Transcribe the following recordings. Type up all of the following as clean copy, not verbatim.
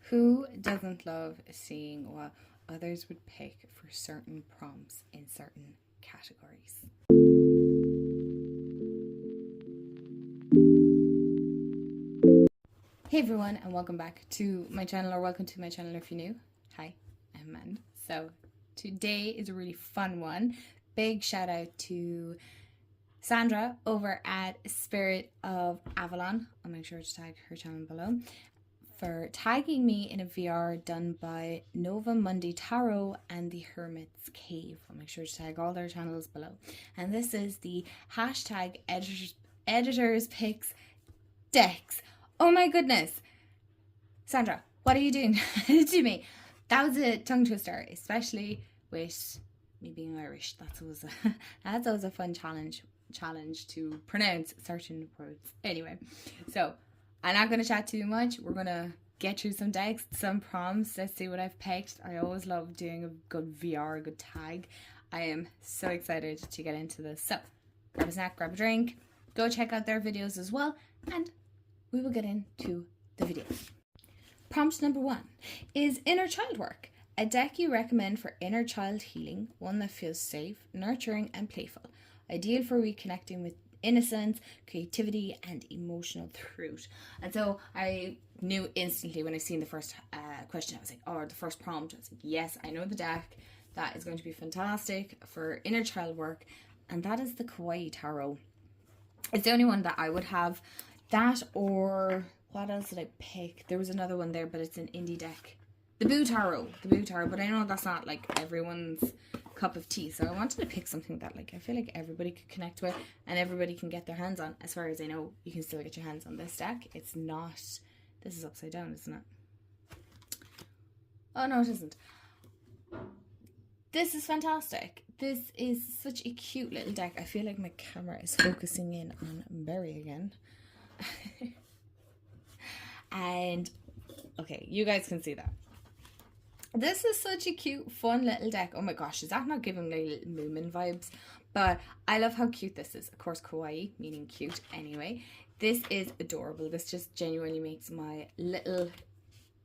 Who doesn't love seeing what others would pick for certain prompts in certain categories? Hey everyone, and welcome back to my channel, or welcome to my channel if you're new. Hi, I'm Amanda. So today is a really fun one. Big shout out to Sandra over at Spirit of Avalon. I'll make sure to tag her channel below, for tagging me in a VR done by NovaMundiTarots and the Hermit's Cave. I'll make sure to tag all their channels below. And this is the hashtag editors picks decks. Oh my goodness, Sandra, what are you doing to me? That was a tongue twister, especially with me being Irish. That's always a fun challenge to pronounce certain words. Anyway, so I'm not going to chat too much. We're going to get through some decks, some prompts. Let's see what I've picked. I always love doing a good VR, a good tag. I am so excited to get into this. So grab a snack, grab a drink, go check out their videos as well, and we will get into the video. Prompt number 1 is Inner Child Work. A deck you recommend for inner child healing, one that feels safe, nurturing and playful. Ideal for reconnecting with innocence, creativity and emotional truth. And so I knew instantly when I seen the first question, I was like, or the first prompt, I was like, yes, I know the deck that is going to be fantastic for inner child work, and that is the Kawaii Tarot. It's the only one that I would have. That, or what else did I pick? There was another one there, but it's an indie deck. The Boo Tarot, but I know that's not like everyone's cup of tea, so I wanted to pick something that like I feel like everybody could connect with and everybody can get their hands on. As far as I know, you can still get your hands on this deck. It's not, this is upside down, isn't it? Oh no, it isn't. This is fantastic. This is such a cute little deck. I feel like my camera is focusing in on Berry again. And okay, you guys can see that. This is such a cute, fun little deck. Oh my gosh, is that not giving like little Moomin vibes? But I love how cute this is. Of course, kawaii, meaning cute anyway. This is adorable. This just genuinely makes my little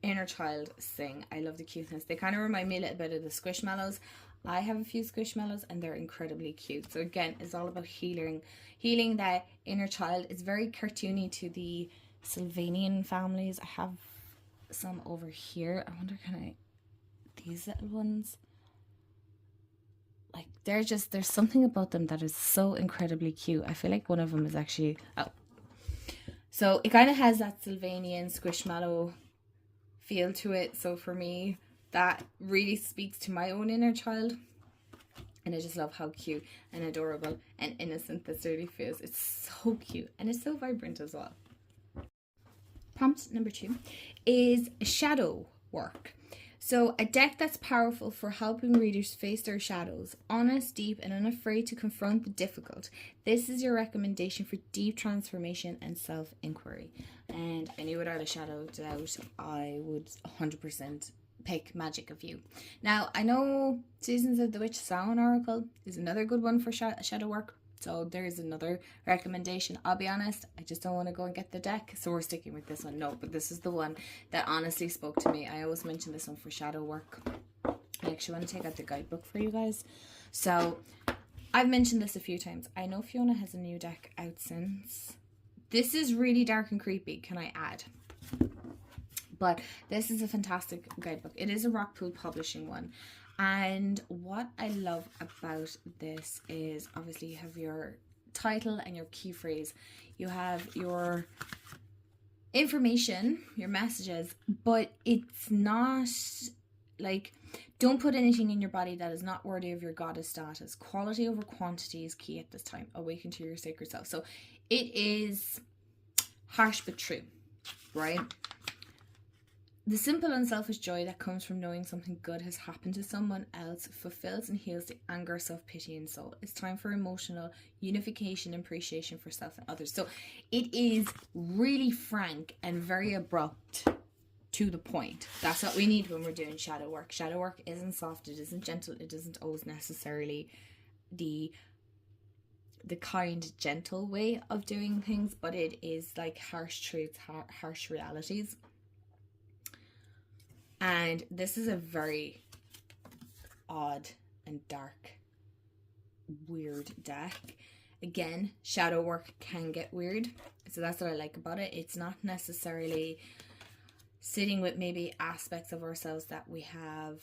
inner child sing. I love the cuteness. They kind of remind me a little bit of the Squishmallows. I have a few Squishmallows and they're incredibly cute. So again, it's all about healing that inner child. It's very cartoony to the Sylvanian families. I have some over here. I wonder, can I... These little ones, like there's something about them that is so incredibly cute. I feel like one of them is actually, so it kind of has that Sylvanian Squishmallow feel to it. So for me, that really speaks to my own inner child, and I just love how cute and adorable and innocent this really feels. It's so cute and it's so vibrant as well. Prompt number 2 is Shadow Work. So a deck that's powerful for helping readers face their shadows, honest, deep, and unafraid to confront the difficult. This is your recommendation for deep transformation and self-inquiry. And I knew without a shadow of doubt, I would 100% pick Magic of You. Now, I know Seasons of the Witch Samhain Oracle is another good one for shadow work. So there's another recommendation. I'll be honest, I just don't want to go and get the deck, so we're sticking with this one. No, but this is the one that honestly spoke to me. I always mention this one for shadow work. I actually want to take out the guidebook for you guys. So I've mentioned this a few times. I know Fiona has a new deck out since. This is really dark and creepy, can I add? But this is a fantastic guidebook. It is a Rockpool Publishing one. And what I love about this is obviously you have your title and your key phrase. You have your information, your messages, but it's not like, don't put anything in your body that is not worthy of your goddess status. Quality over quantity is key at this time. Awaken to your sacred self. So it is harsh but true, right? The simple unselfish joy that comes from knowing something good has happened to someone else fulfills and heals the anger, self-pity and soul. It's time for emotional unification and appreciation for self and others. So it is really frank and very abrupt, to the point. That's what we need when we're doing shadow work. Shadow work isn't soft, it isn't gentle, it isn't always necessarily the kind, gentle way of doing things, but it is like harsh truths, harsh realities. And this is a very odd and dark, weird deck. Again, shadow work can get weird. So that's what I like about it. It's not necessarily sitting with maybe aspects of ourselves that we have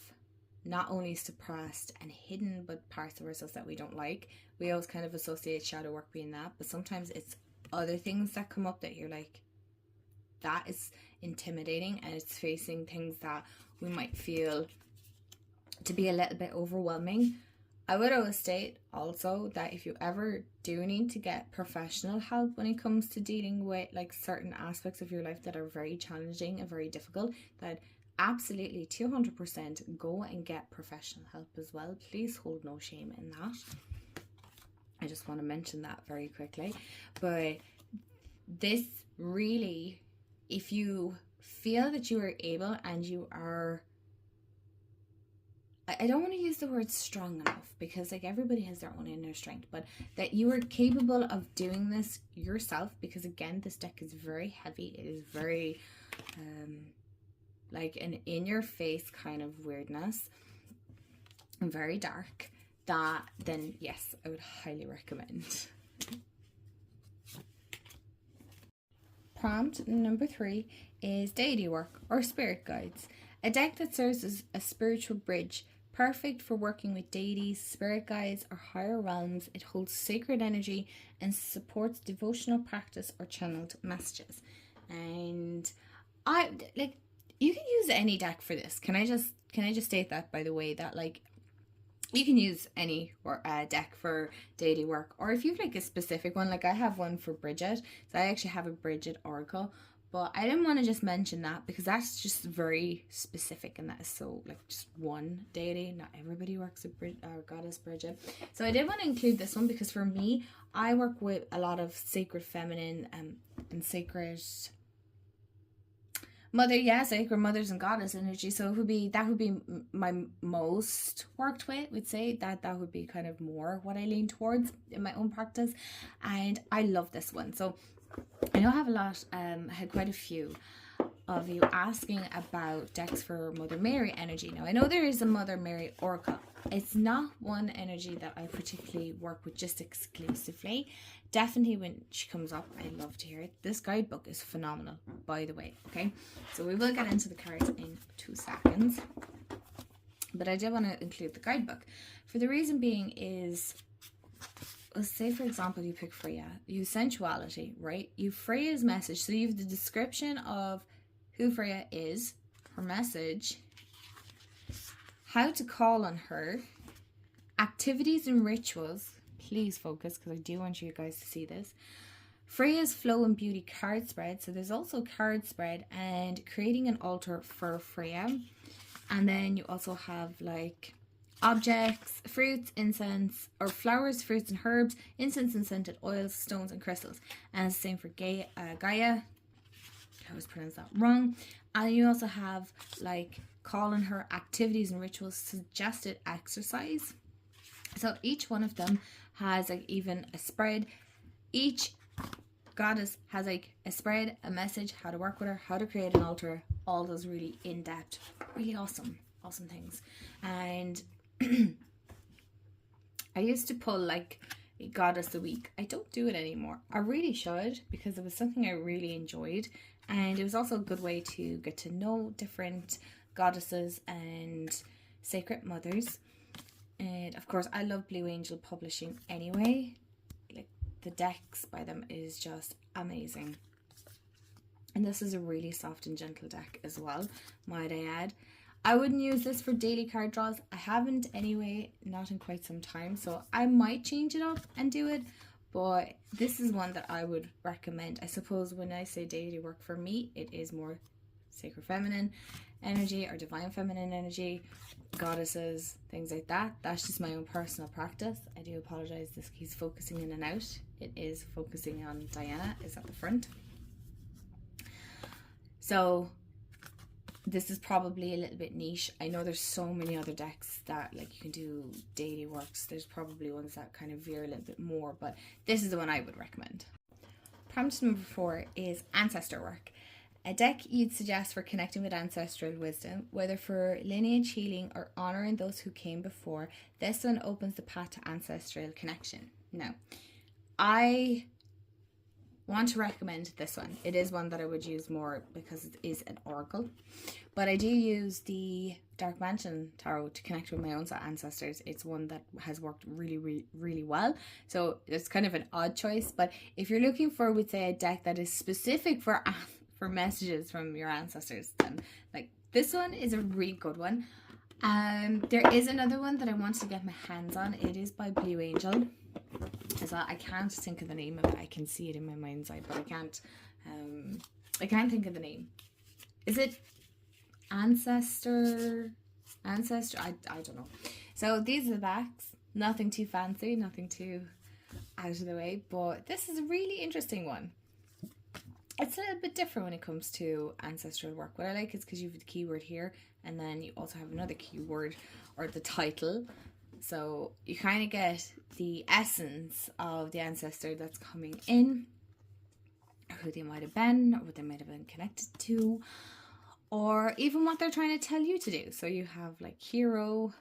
not only suppressed and hidden, but parts of ourselves that we don't like. We always kind of associate shadow work being that, but sometimes it's other things that come up that you're like, that is intimidating, and it's facing things that we might feel to be a little bit overwhelming. I would always state also that if you ever do need to get professional help when it comes to dealing with like certain aspects of your life that are very challenging and very difficult, that absolutely 200% go and get professional help as well. Please hold no shame in that. I just want to mention that very quickly. But this really, if you feel that you are able and you are, I don't want to use the word strong enough, because like everybody has their own inner strength, but that you are capable of doing this yourself, because again, this deck is very heavy. It is very like an in-your-face kind of weirdness and very dark, that then yes, I would highly recommend. Prompt number 3 is Deity Work or Spirit Guides, a deck that serves as a spiritual bridge, perfect for working with deities, spirit guides, or higher realms. It holds sacred energy and supports devotional practice or channeled messages. And I like, you can use any deck for this. Can I just state that, by the way, that like you can use any deck for deity work, or if you've like a specific one, like I have one for Bridget, so I actually have a Bridget Oracle. But I didn't want to just mention that because that's just very specific, and that is so like just one deity. Not everybody works with Goddess Bridget. So I did want to include this one because for me, I work with a lot of sacred feminine and sacred sacred mothers and goddess energy. So that would be my most worked with. We'd say that would be kind of more what I lean towards in my own practice, and I love this one. So I know I have I had quite a few of you asking about decks for Mother Mary energy. Now I know there is a Mother Mary Oracle. It's not one energy that I particularly work with just exclusively. Definitely when she comes up, I love to hear it. This guidebook is phenomenal, by the way. Okay, so we will get into the cards in 2 seconds. But I did want to include the guidebook. For the reason being is, let's say for example you pick Freya, you sensuality, right? You Freya's message, so you have the description of who Freya is, her message, how to call on her, activities and rituals. Please focus because I do want you guys to see this. Freya's flow and beauty card spread, so there's also card spread, and creating an altar for Freya. And then you also have like objects, fruits, incense, or flowers, fruits and herbs, incense and scented oils, stones and crystals. And same for Gaia. I always pronounce that wrong. And you also have like call on her, activities and rituals, suggested exercise. So each one of them has like even a spread. Each goddess has like a spread, a message, how to work with her, how to create an altar, all those really in-depth, really awesome things. And I used to pull like a goddess a week. I don't do it anymore. I really should, because it was something I really enjoyed, and it was also a good way to get to know different goddesses and sacred mothers. And of course I love Blue Angel Publishing anyway. Like the decks by them is just amazing, and this is a really soft and gentle deck as well, might I add. I wouldn't use this for daily card draws. I haven't anyway, not in quite some time, so I might change it up and do it, but this is one that I would recommend. I suppose when I say deity work, for me it is more sacred feminine energy or divine feminine energy, goddesses, things like that. That's just my own personal practice. I do apologize, this keeps focusing in and out. It is focusing on Diana is at the front. So this is probably a little bit niche. I know there's so many other decks that like you can do deity works. There's probably ones that kind of veer a little bit more, but this is the one I would recommend. Prompt number 4 is Ancestor Work, A deck you'd suggest for connecting with ancestral wisdom, whether for lineage healing or honouring those who came before. This one opens the path to ancestral connection. Now, I want to recommend this one. It is one that I would use more because it is an oracle. But I do use the Dark Mansion Tarot to connect with my own ancestors. It's one that has worked really well. So it's kind of an odd choice. But if you're looking for, would say, a deck that is specific for messages from your ancestors, then like this one is a really good one. There is another one that I want to get my hands on. It is by Blue Angel as well. I can't think of the name of it. I can see it in my mind's eye, but I can't think of the name. Is it Ancestor? I don't know. So these are the backs. Nothing too fancy, nothing too out of the way, but this is a really interesting one. It's a little bit different when it comes to ancestral work. What I like is because you have the keyword here, and then you also have another keyword or the title. So you kind of get the essence of the ancestor that's coming in, who they might have been, or what they might have been connected to, or even what they're trying to tell you to do. So you have like hero,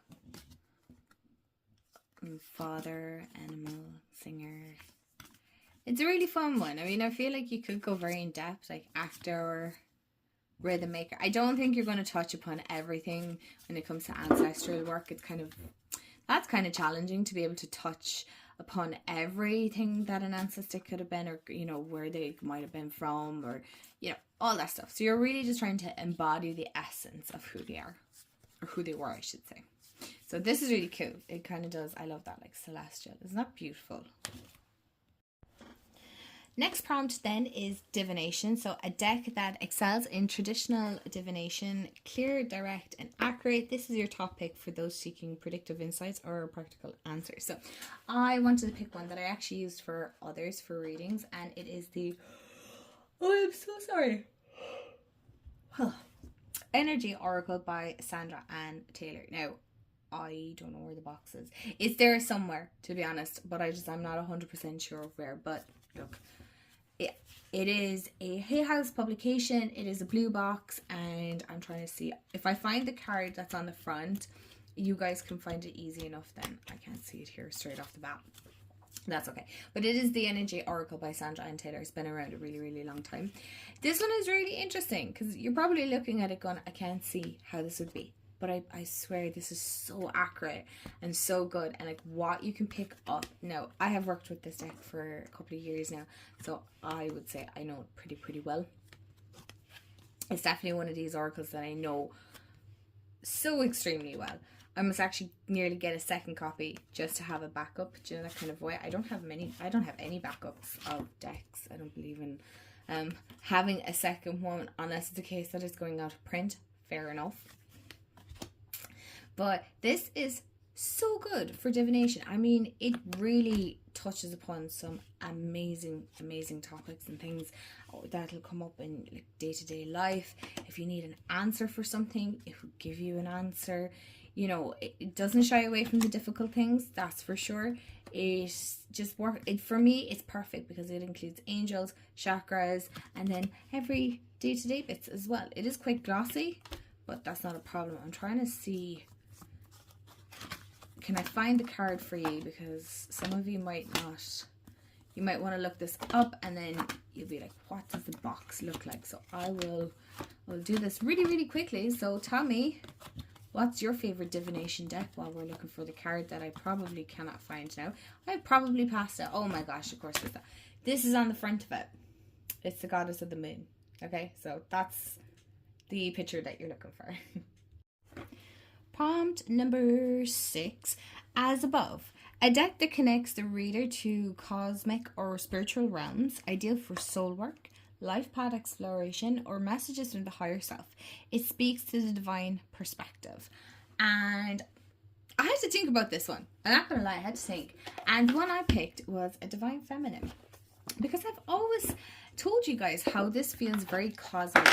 father, animal, singer. It's a really fun one. I mean, I feel like you could go very in depth, like actor or rhythm maker. I don't think you're going to touch upon everything when it comes to ancestral work. That's kind of challenging to be able to touch upon everything that an ancestor could have been, or, you know, where they might have been from, or, you know, all that stuff. So you're really just trying to embody the essence of who they are, or who they were, I should say. So this is really cool. It kind of does, I love that, like celestial. Isn't that beautiful? Next prompt then is Divination. So a deck that excels in traditional divination, clear, direct, and accurate. This is your top pick for those seeking predictive insights or practical answers. So I wanted to pick one that I actually used for others for readings, and it is the, oh, I'm so sorry. Energy Oracle by Sandra and Taylor. Now, I don't know where the box is. It's there somewhere, to be honest, but I'm not 100% sure where. But look, it is a Hay House publication. It is a blue box, and I'm trying to see if I find the card that's on the front. You guys can find it easy enough. Then I can't see it here straight off the bat. That's okay. But it is the Energy Oracle by Sandra and Taylor. It's been around a really long time. This one is really interesting because you're probably looking at it going, I can't see how this would be. But I swear this is so accurate and so good, and like what you can pick up. Now, I have worked with this deck for a couple of years now, so I would say I know it pretty well. It's definitely one of these oracles that I know so extremely well. I must actually nearly get a second copy just to have a backup. Do you know, that kind of way? I don't have any backups of decks. I don't believe in having a second one unless it's a case that it's going out of print. Fair enough. But this is so good for divination. I mean, it really touches upon some amazing topics and things that'll come up in like day-to-day life. If you need an answer for something, it will give you an answer. You know, it doesn't shy away from the difficult things, that's for sure. It just for me, it's perfect because it includes angels, chakras, and then every day-to-day bits as well. It is quite glossy, but that's not a problem. I'm trying to see, can I find the card for you, because some of you might not. You might want to look this up and then you'll be like, what does the box look like? So I'll do this really quickly. So tell me, what's your favorite divination deck while we're looking for the card that I probably cannot find now. I probably passed it. Oh my gosh, of course it's that. This is on the front of it. It's the Goddess of the Moon. Okay, so that's the picture that you're looking for. Prompt number 6, as above. A deck that connects the reader to cosmic or spiritual realms, ideal for soul work, life path exploration, or messages from the higher self. It speaks to the divine perspective. And I had to think about this one. I'm not going to lie, I had to think. And the one I picked was a divine feminine. Because I've always told you guys how this feels very cosmic.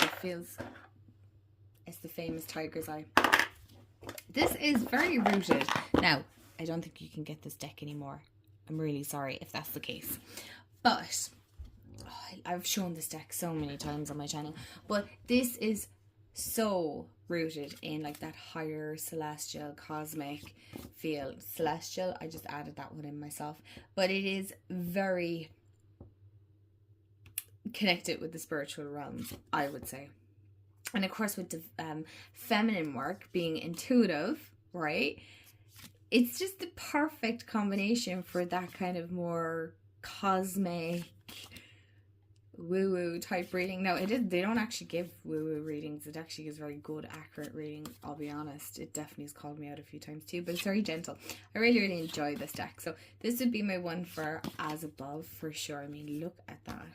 It's the famous tiger's eye. This is very rooted. Now, I don't think you can get this deck anymore. I'm really sorry if that's the case. But I've shown this deck so many times on my channel, but this is so rooted in like that higher celestial cosmic feel. Celestial, I just added that one in myself, but it is very connected with the spiritual realms, I would say. And of course with the feminine work being intuitive, right, it's just the perfect combination for that kind of more cosmic woo-woo type reading. Now they don't actually give woo-woo readings. It actually gives very good, accurate reading, I'll be honest. It definitely has called me out a few times too, but it's very gentle. I really enjoy this deck. So this would be my one for As Above for sure. I mean, look at that.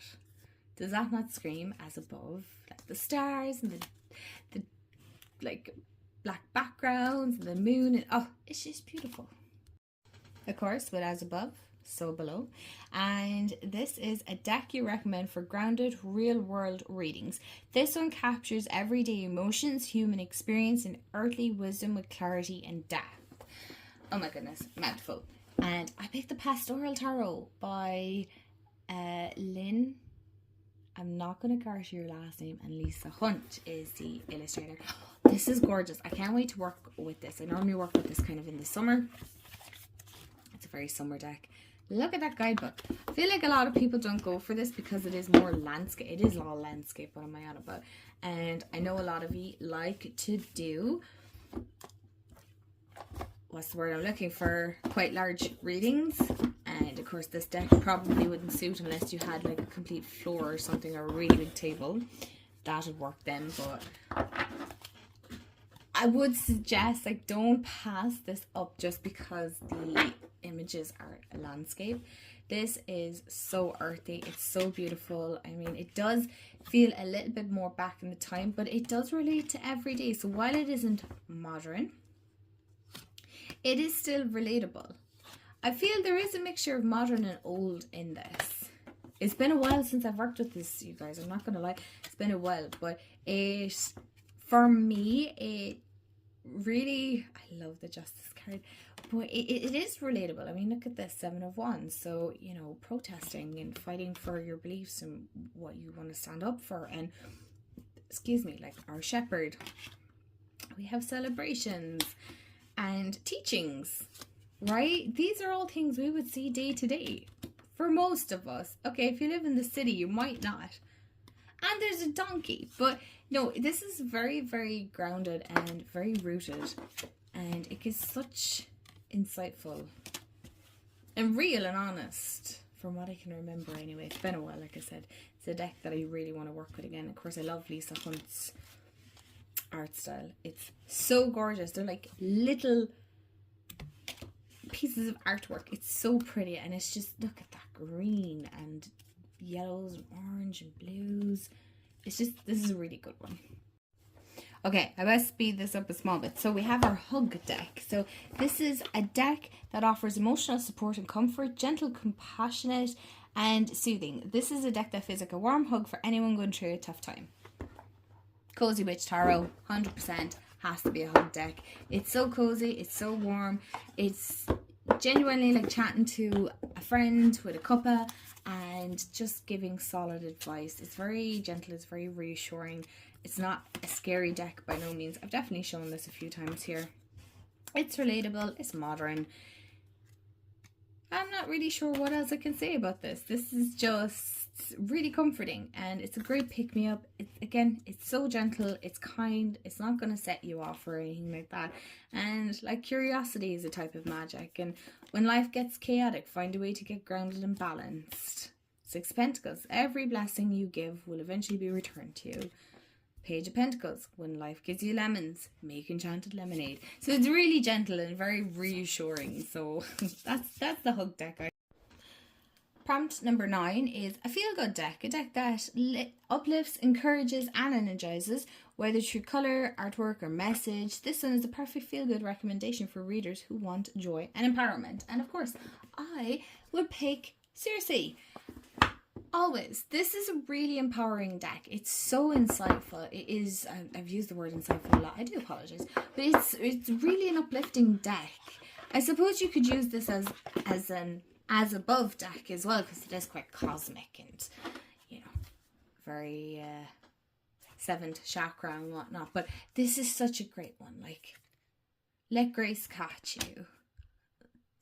Does that not scream As Above? Like the stars and the like black backgrounds and the moon, and oh, it's just beautiful. Of course, with As Above, so below. And this is a deck you recommend for grounded real world readings. This one captures everyday emotions, human experience, and earthly wisdom with clarity and depth. Oh my goodness, mouthful. And I picked the Pastoral Tarot by Lynn. I'm not going to garnish your last name, and Lisa Hunt is the illustrator. This is gorgeous. I can't wait to work with this. I normally work with this kind of in the summer. It's a very summer deck. Look at that guidebook. I feel like a lot of people don't go for this because it is more landscape. It is all landscape, what am I on about? And I know a lot of you like to do, what's the word I'm looking for, quite large readings. And of course this deck probably wouldn't suit unless you had like a complete floor or something, or a really big table. That would work then, but I would suggest like don't pass this up just because the images are a landscape. This is so earthy. It's so beautiful. I mean, it does feel a little bit more back in the time, but it does relate to everyday. So while it isn't modern, it is still relatable. I feel there is a mixture of modern and old in this. It's been a while since I've worked with this, you guys. I'm not going to lie. It's been a while, but it, for me, it really, I love the Justice card, but it is relatable. I mean, look at this, 7 of Wands. So, you know, protesting and fighting for your beliefs and what you want to stand up for. And, excuse me, like our shepherd. We have celebrations and teachings, right? These are all things we would see day to day for most of us. Okay, if you live in the city, you might not. And there's a donkey, but no, this is very, very grounded and very rooted, and it gives such insightful and real and honest, from what I can remember anyway. It's been a while, like I said. It's a deck that I really want to work with again. Of course, I love Lisa Hunt's art style. It's so gorgeous. They're like little pieces of artwork. It's so pretty, and it's just, look at that green and yellows and orange and blues. It's just, this is a really good one. Okay, I must speed this up a small bit. So we have our hug deck. So this is a deck that offers emotional support and comfort, gentle, compassionate, and soothing. This is a deck that feels like a warm hug for anyone going through a tough time. Cozy Witch Tarot, 100% has to be a hug deck. It's so cozy, it's so warm, it's genuinely like chatting to a friend with a cuppa and just giving solid advice. It's very gentle, it's very reassuring. It's not a scary deck by no means. I've definitely shown this a few times here. It's relatable, it's modern. I'm not really sure what else I can say about this. This is just really comforting, and it's a great pick-me-up. Again, it's so gentle, it's kind, it's not going to set you off or anything like that. And like, curiosity is a type of magic, and when life gets chaotic, find a way to get grounded and balanced. 6 of Pentacles, every blessing you give will eventually be returned to you. Page of Pentacles, when life gives you lemons, make enchanted lemonade. So it's really gentle and very reassuring. So that's the hug deck. Prompt number 9 is a feel-good deck. A deck that uplifts, encourages, and energizes, whether through colour, artwork, or message. This one is the perfect feel-good recommendation for readers who want joy and empowerment. And of course, I would pick Circe. Always. This is a really empowering deck. It's so insightful. It is, I've used the word insightful a lot. I do apologize. But it's really an uplifting deck. I suppose you could use this as an as above deck as well, because it is quite cosmic and, you very seventh chakra and whatnot. But this is such a great one. Like, let grace catch you.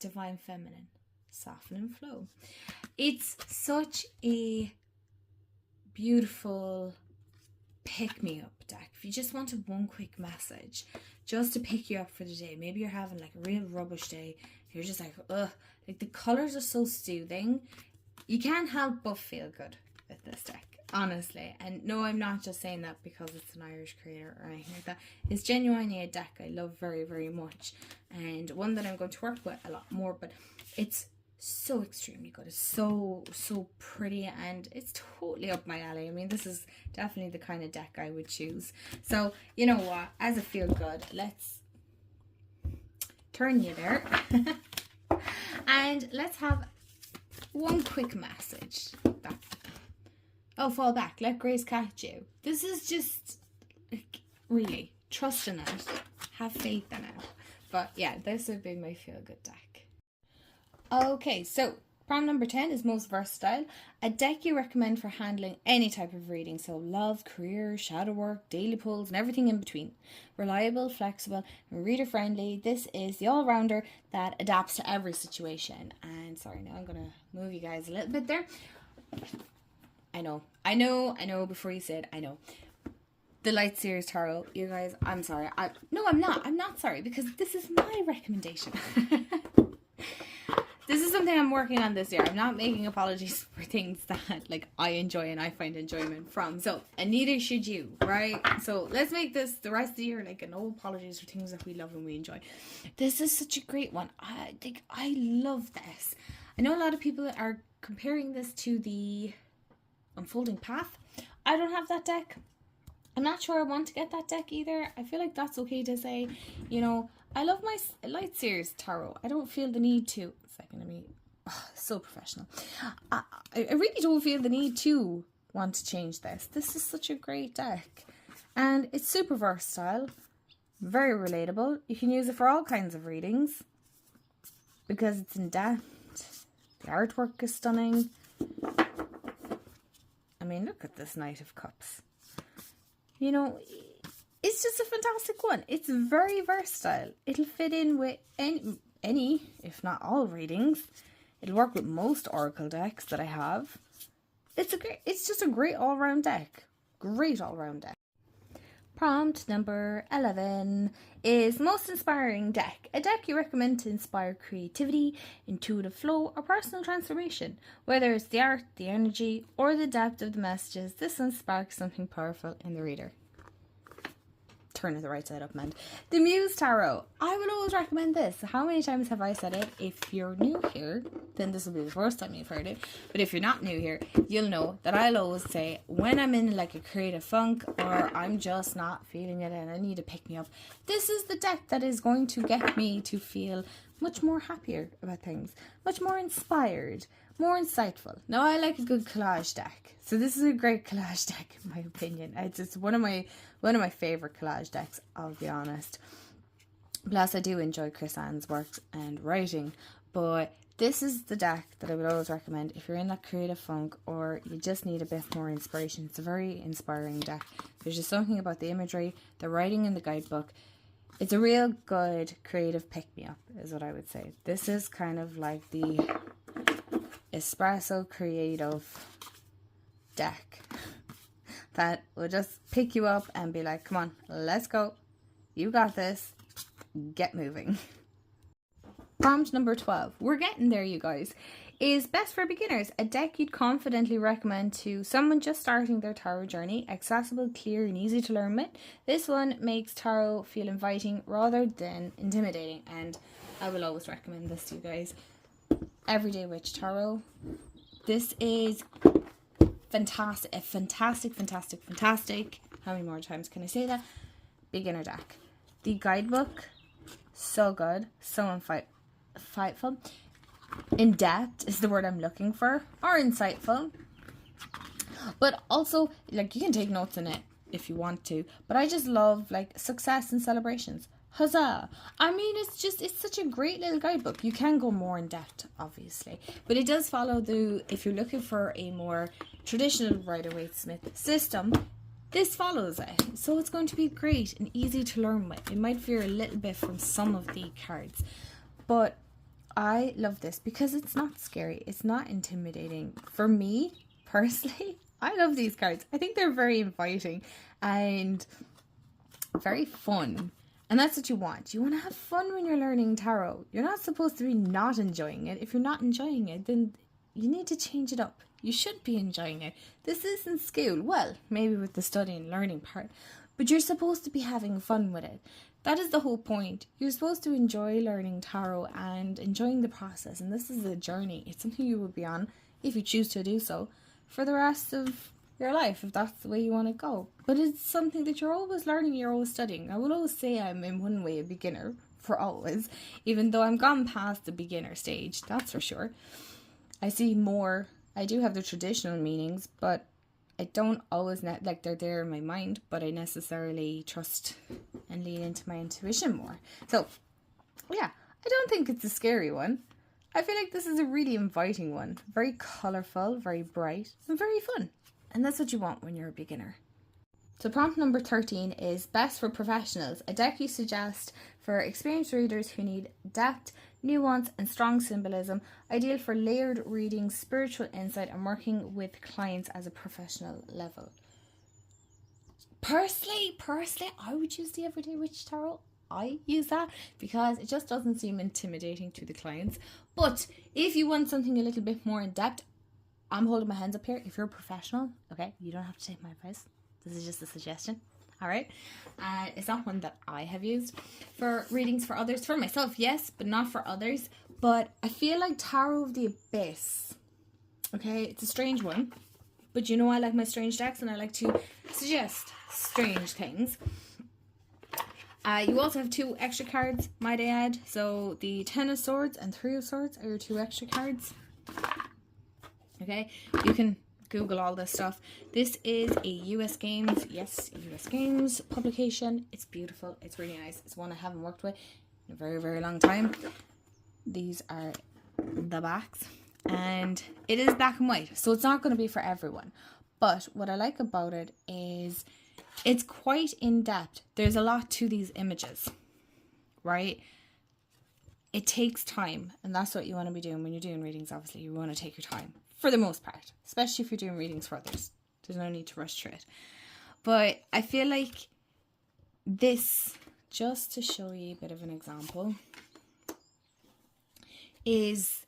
Divine feminine. Soften and flow. It's such a beautiful pick-me-up deck. If you just wanted one quick message just to pick you up for the day, maybe you're having like a real rubbish day, you're just like, ugh, like the colors are so soothing, you can't help but feel good with this deck, honestly. And no, I'm not just saying that because it's an Irish creator or anything like that. It's genuinely a deck I love very, very much, and one that I'm going to work with a lot more. But it's so extremely good. It's so pretty, and it's totally up my alley. I mean, this is definitely the kind of deck I would choose. So you know what, as a feel good, let's turn you there and let's have one quick message. Oh, fall back, let grace catch you. This is just like, really trust in it, have faith in it. But yeah, this would be my feel good deck. Okay, so prompt number 10 is most versatile. A deck you recommend for handling any type of reading. So love, career, shadow work, daily pulls, and everything in between. Reliable, flexible, and reader friendly. This is the all-rounder that adapts to every situation. And sorry, now I'm going to move you guys a little bit there. I know, before you said, I know. The Light Series Tarot, you guys, I'm sorry. I'm not sorry, because this is my recommendation. This is something I'm working on this year. I'm not making apologies for things that like I enjoy and I find enjoyment from. So, and neither should you, right? So let's make this the rest of the year like no apologies for things that we love and we enjoy. This is such a great one. I think I love this. I know a lot of people are comparing this to the Unfolding Path. I don't have that deck. I'm not sure I want to get that deck either. I feel like that's okay to say. You know, I love my Light Series Tarot. I don't feel the need to. So professional. I really don't feel the need to want to change this. This is such a great deck. And it's super versatile. Very relatable. You can use it for all kinds of readings. Because it's in depth. The artwork is stunning. I mean, look at this Knight of Cups. You know, it's just a fantastic one. It's very versatile. It'll fit in with any, if not all, readings. It'll work with most oracle decks that I have. It's just a great all-round deck. Great all-round deck. Prompt number 11 is most inspiring deck. A deck you recommend to inspire creativity, intuitive flow, or personal transformation. Whether it's the art, the energy, or the depth of the messages, this one sparks something powerful in the reader. Turn it the right side up, man. The Muse Tarot. I would always recommend this. How many times have I said it? If you're new here, then this will be the first time you've heard it. But if you're not new here, you'll know that I'll always say when I'm in like a creative funk or I'm just not feeling it and I need to pick me up, this is the deck that is going to get me to feel much more happier about things, much more inspired, more insightful. Now, I like a good collage deck. So this is a great collage deck in my opinion. It's one of my favorite collage decks, I'll be honest. Plus, I do enjoy Chris Ann's work and writing, but this is the deck that I would always recommend if you're in that creative funk or you just need a bit more inspiration. It's a very inspiring deck. There's just something about the imagery, the writing in the guidebook. It's a real good creative pick-me-up, is what I would say. This is kind of like the espresso creative deck that will just pick you up and be like, come on, let's go. You got this. Get moving. Prompt number 12. We're getting there, you guys. Is best for beginners. A deck you'd confidently recommend to someone just starting their tarot journey. Accessible, clear, and easy to learn with. This one makes tarot feel inviting rather than intimidating. And I will always recommend this to you guys. Everyday Witch Tarot. This is fantastic. A fantastic. How many more times can I say that? Beginner deck. The guidebook, so good. So insightful. In depth is the word I'm looking for, or insightful, but also like you can take notes in it if you want to, but I just love like success and celebrations. Huzzah! I mean, it's such a great little guidebook. You can go more in depth, obviously, but it does follow if you're looking for a more traditional Rider-Waite-Smith system, this follows it. So it's going to be great and easy to learn with. It might veer a little bit from some of the cards, but I love this because it's not scary. It's not intimidating. For me, personally, I love these cards. I think they're very inviting and very fun. And that's what you want. You want to have fun when you're learning tarot. You're not supposed to be not enjoying it. If you're not enjoying it, then you need to change it up. You should be enjoying it. This isn't school. Well, maybe with the study and learning part. But you're supposed to be having fun with it. That is the whole point. You're supposed to enjoy learning tarot and enjoying the process. And this is a journey. It's something you will be on, if you choose to do so, for the rest of your life, if that's the way you want to go. But it's something that you're always learning, you're always studying. I will always say I'm in one way a beginner, for always, even though I'm gone past the beginner stage, that's for sure. I see more. I do have the traditional meanings, but I don't always like they're there in my mind, but I necessarily trust and lean into my intuition more. So yeah, I don't think it's a scary one. I feel like this is a really inviting one. Very colourful, very bright, and very fun. And that's what you want when you're a beginner. So prompt number 13 is best for professionals. A deck you suggest for experienced readers who need depth, nuance, and strong symbolism. Ideal for layered reading, spiritual insight, and working with clients as a professional level. Personally, I would use the Everyday Witch Tarot. I use that because it just doesn't seem intimidating to the clients. But if you want something a little bit more in depth, I'm holding my hands up here. If you're a professional, okay, you don't have to take my advice. This is just a suggestion. All right. It's not one that I have used for readings for others. For myself, yes, but not for others. But I feel like Tarot of the Abyss. Okay, it's a strange one. But you know I like my strange decks and I like to suggest strange things. You also have 2 extra cards, might I add. So the 10 of Swords and 3 of Swords are your 2 extra cards. Okay, you can Google all this stuff. This is a US Games, yes, US Games publication. It's beautiful. It's really nice. It's one I haven't worked with in a very, very long time. These are the backs. And it is black and white, so it's not going to be for everyone. But what I like about it is it's quite in-depth. There's a lot to these images, right? It takes time, and that's what you want to be doing when you're doing readings. Obviously, you want to take your time. For the most part, especially if you're doing readings for others. There's no need to rush through it. But I feel like this, just to show you a bit of an example, is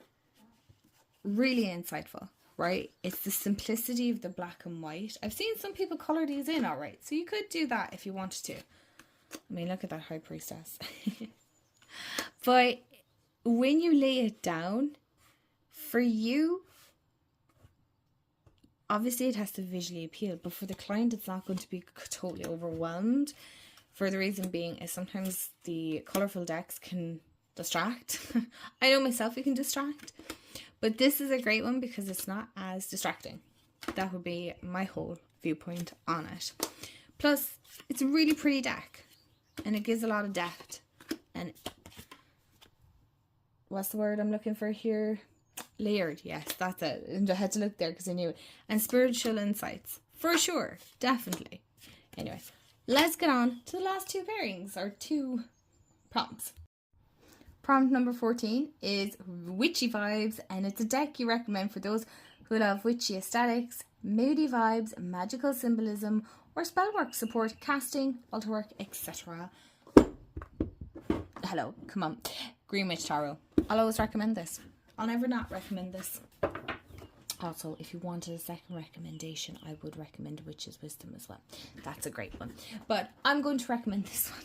really insightful, right? It's the simplicity of the black and white. I've seen some people colour these in alright, so you could do that if you wanted to. I mean, look at that High Priestess. But when you lay it down, for you, obviously it has to visually appeal, but for the client it's not going to be totally overwhelmed, for the reason being is sometimes the colourful decks can distract. I know myself it can distract, but this is a great one because it's not as distracting. That would be my whole viewpoint on it. Plus, it's a really pretty deck and it gives a lot of depth. And what's the word I'm looking for here? Layered, yes, that's it. And I had to look there because I knew it. And spiritual insights, for sure, definitely. Anyway, let's get on to the last 2 pairings, or 2 prompts. Prompt number 14 is Witchy Vibes, and it's a deck you recommend for those who love witchy aesthetics, moody vibes, magical symbolism, or spellwork support, casting, altar work, etc. Hello, come on. Green Witch Tarot. I'll always recommend this. I'll never not recommend this. Also, if you wanted a second recommendation, I would recommend Witch's Wisdom as well. That's a great one. But I'm going to recommend this one.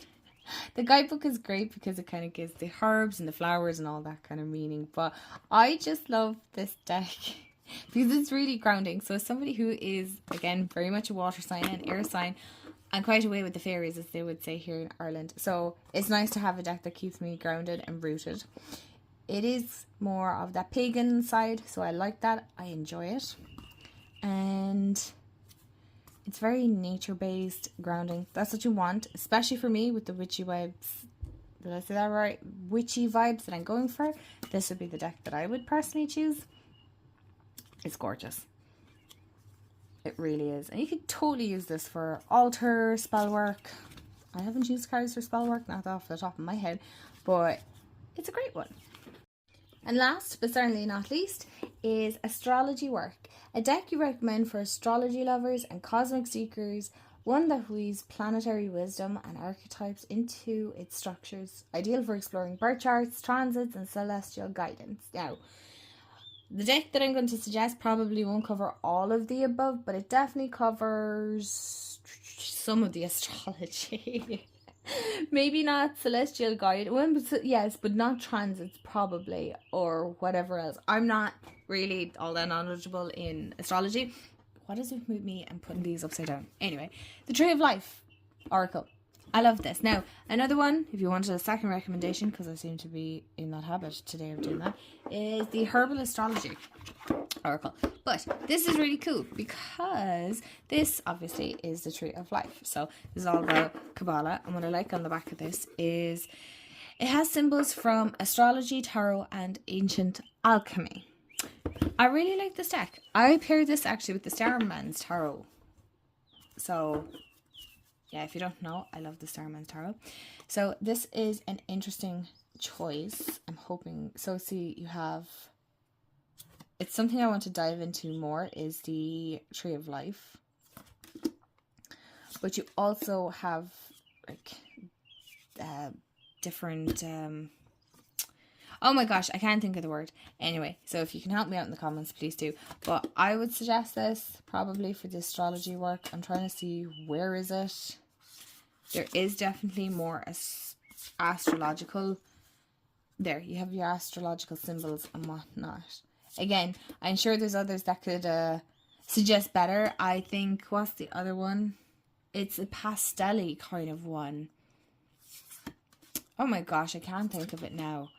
The guidebook is great because it kind of gives the herbs and the flowers and all that kind of meaning. But I just love this deck because it's really grounding. So as somebody who is, again, very much a water sign and air sign, I'm quite away with the fairies, as they would say here in Ireland. So it's nice to have a deck that keeps me grounded and rooted. It is more of that pagan side, so I like that. I enjoy it. And It's very nature-based, grounding. That's what you want, especially for me with the witchy vibes. Did I say that right? Witchy vibes that I'm going for. This would be the deck that I would personally choose. It's gorgeous. It really is. And you could totally use this for altar, spell work. I haven't used cards for spell work, not off the top of my head, but it's a great one. And last, but certainly not least, is Astrology Work. A deck you recommend for astrology lovers and cosmic seekers, one that weaves planetary wisdom and archetypes into its structures, ideal for exploring birth charts, transits, and celestial guidance. Now, the deck that I'm going to suggest probably won't cover all of the above, but it definitely covers some of the astrology. Maybe not celestial guide. Yes, but not transits probably, or whatever else. I'm not really all that knowledgeable in astrology. What is it with me and putting these upside down? Anyway, the Tree of Life Oracle. I love this. Now, another one, if you wanted a second recommendation, because I seem to be in that habit today of doing that, is the Herbal Astrology Oracle. But this is really cool because this obviously is the Tree of Life. So this is all about Kabbalah. And what I like on the back of this is it has symbols from astrology, tarot, and ancient alchemy. I really like this deck. I paired this actually with the Starman's Tarot. So yeah, if you don't know, I love the Starman's Tarot. So this is an interesting choice. I'm hoping. So see, you have, it's something I want to dive into more, is the Tree of Life. But you also have like different oh my gosh, I can't think of the word. Anyway, so if you can help me out in the comments, please do. But I would suggest this probably for the astrology work. I'm trying to see, where is it? There is definitely more astrological. There, you have your astrological symbols and whatnot. Again, I'm sure there's others that could suggest better. I think, what's the other one? It's a pastel-y kind of one. Oh my gosh, I can't think of it now.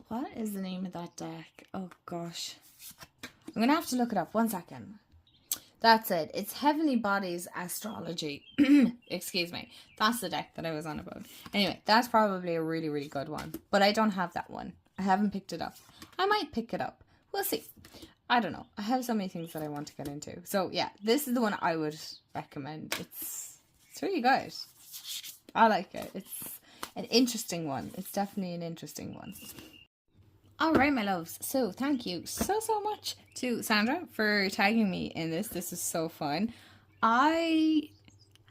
What is the name of that deck? Oh gosh. I'm going to have to look it up. 1 second. That's it. It's Heavenly Bodies Astrology. Excuse me. That's the deck that I was on about. Anyway, that's probably a really, really good one. But I don't have that one. I haven't picked it up. I might pick it up. We'll see. I don't know. I have so many things that I want to get into. So yeah, this is the one I would recommend. It's really good. I like it. It's an interesting one. It's definitely an interesting one. Alright, my loves, so thank you so much to Sandra for tagging me in this. This is so fun. I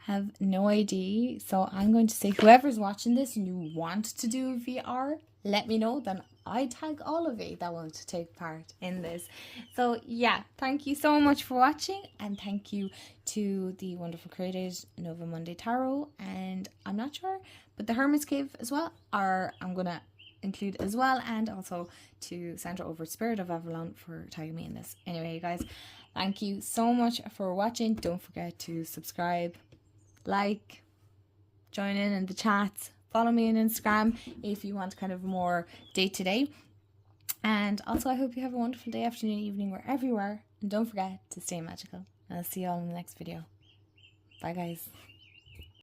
have no idea, so I'm going to say, whoever's watching this and you want to do VR, let me know, then I tag all of you that want to take part in this. So yeah, thank you so much for watching, and thank you to the wonderful creators NovaMundiTarots, and I'm not sure, but the Hermit's Cave as well, I'm gonna include as well, and also to Sandra over at Spirit of Avalon for tagging me in this. Anyway, you guys, thank you so much for watching. Don't forget to subscribe, like, join in the chats, follow me on Instagram if you want kind of more day-to-day. And also, I hope you have a wonderful day, afternoon, evening, wherever you are. And don't forget to stay magical. And I'll see you all in the next video. Bye, guys.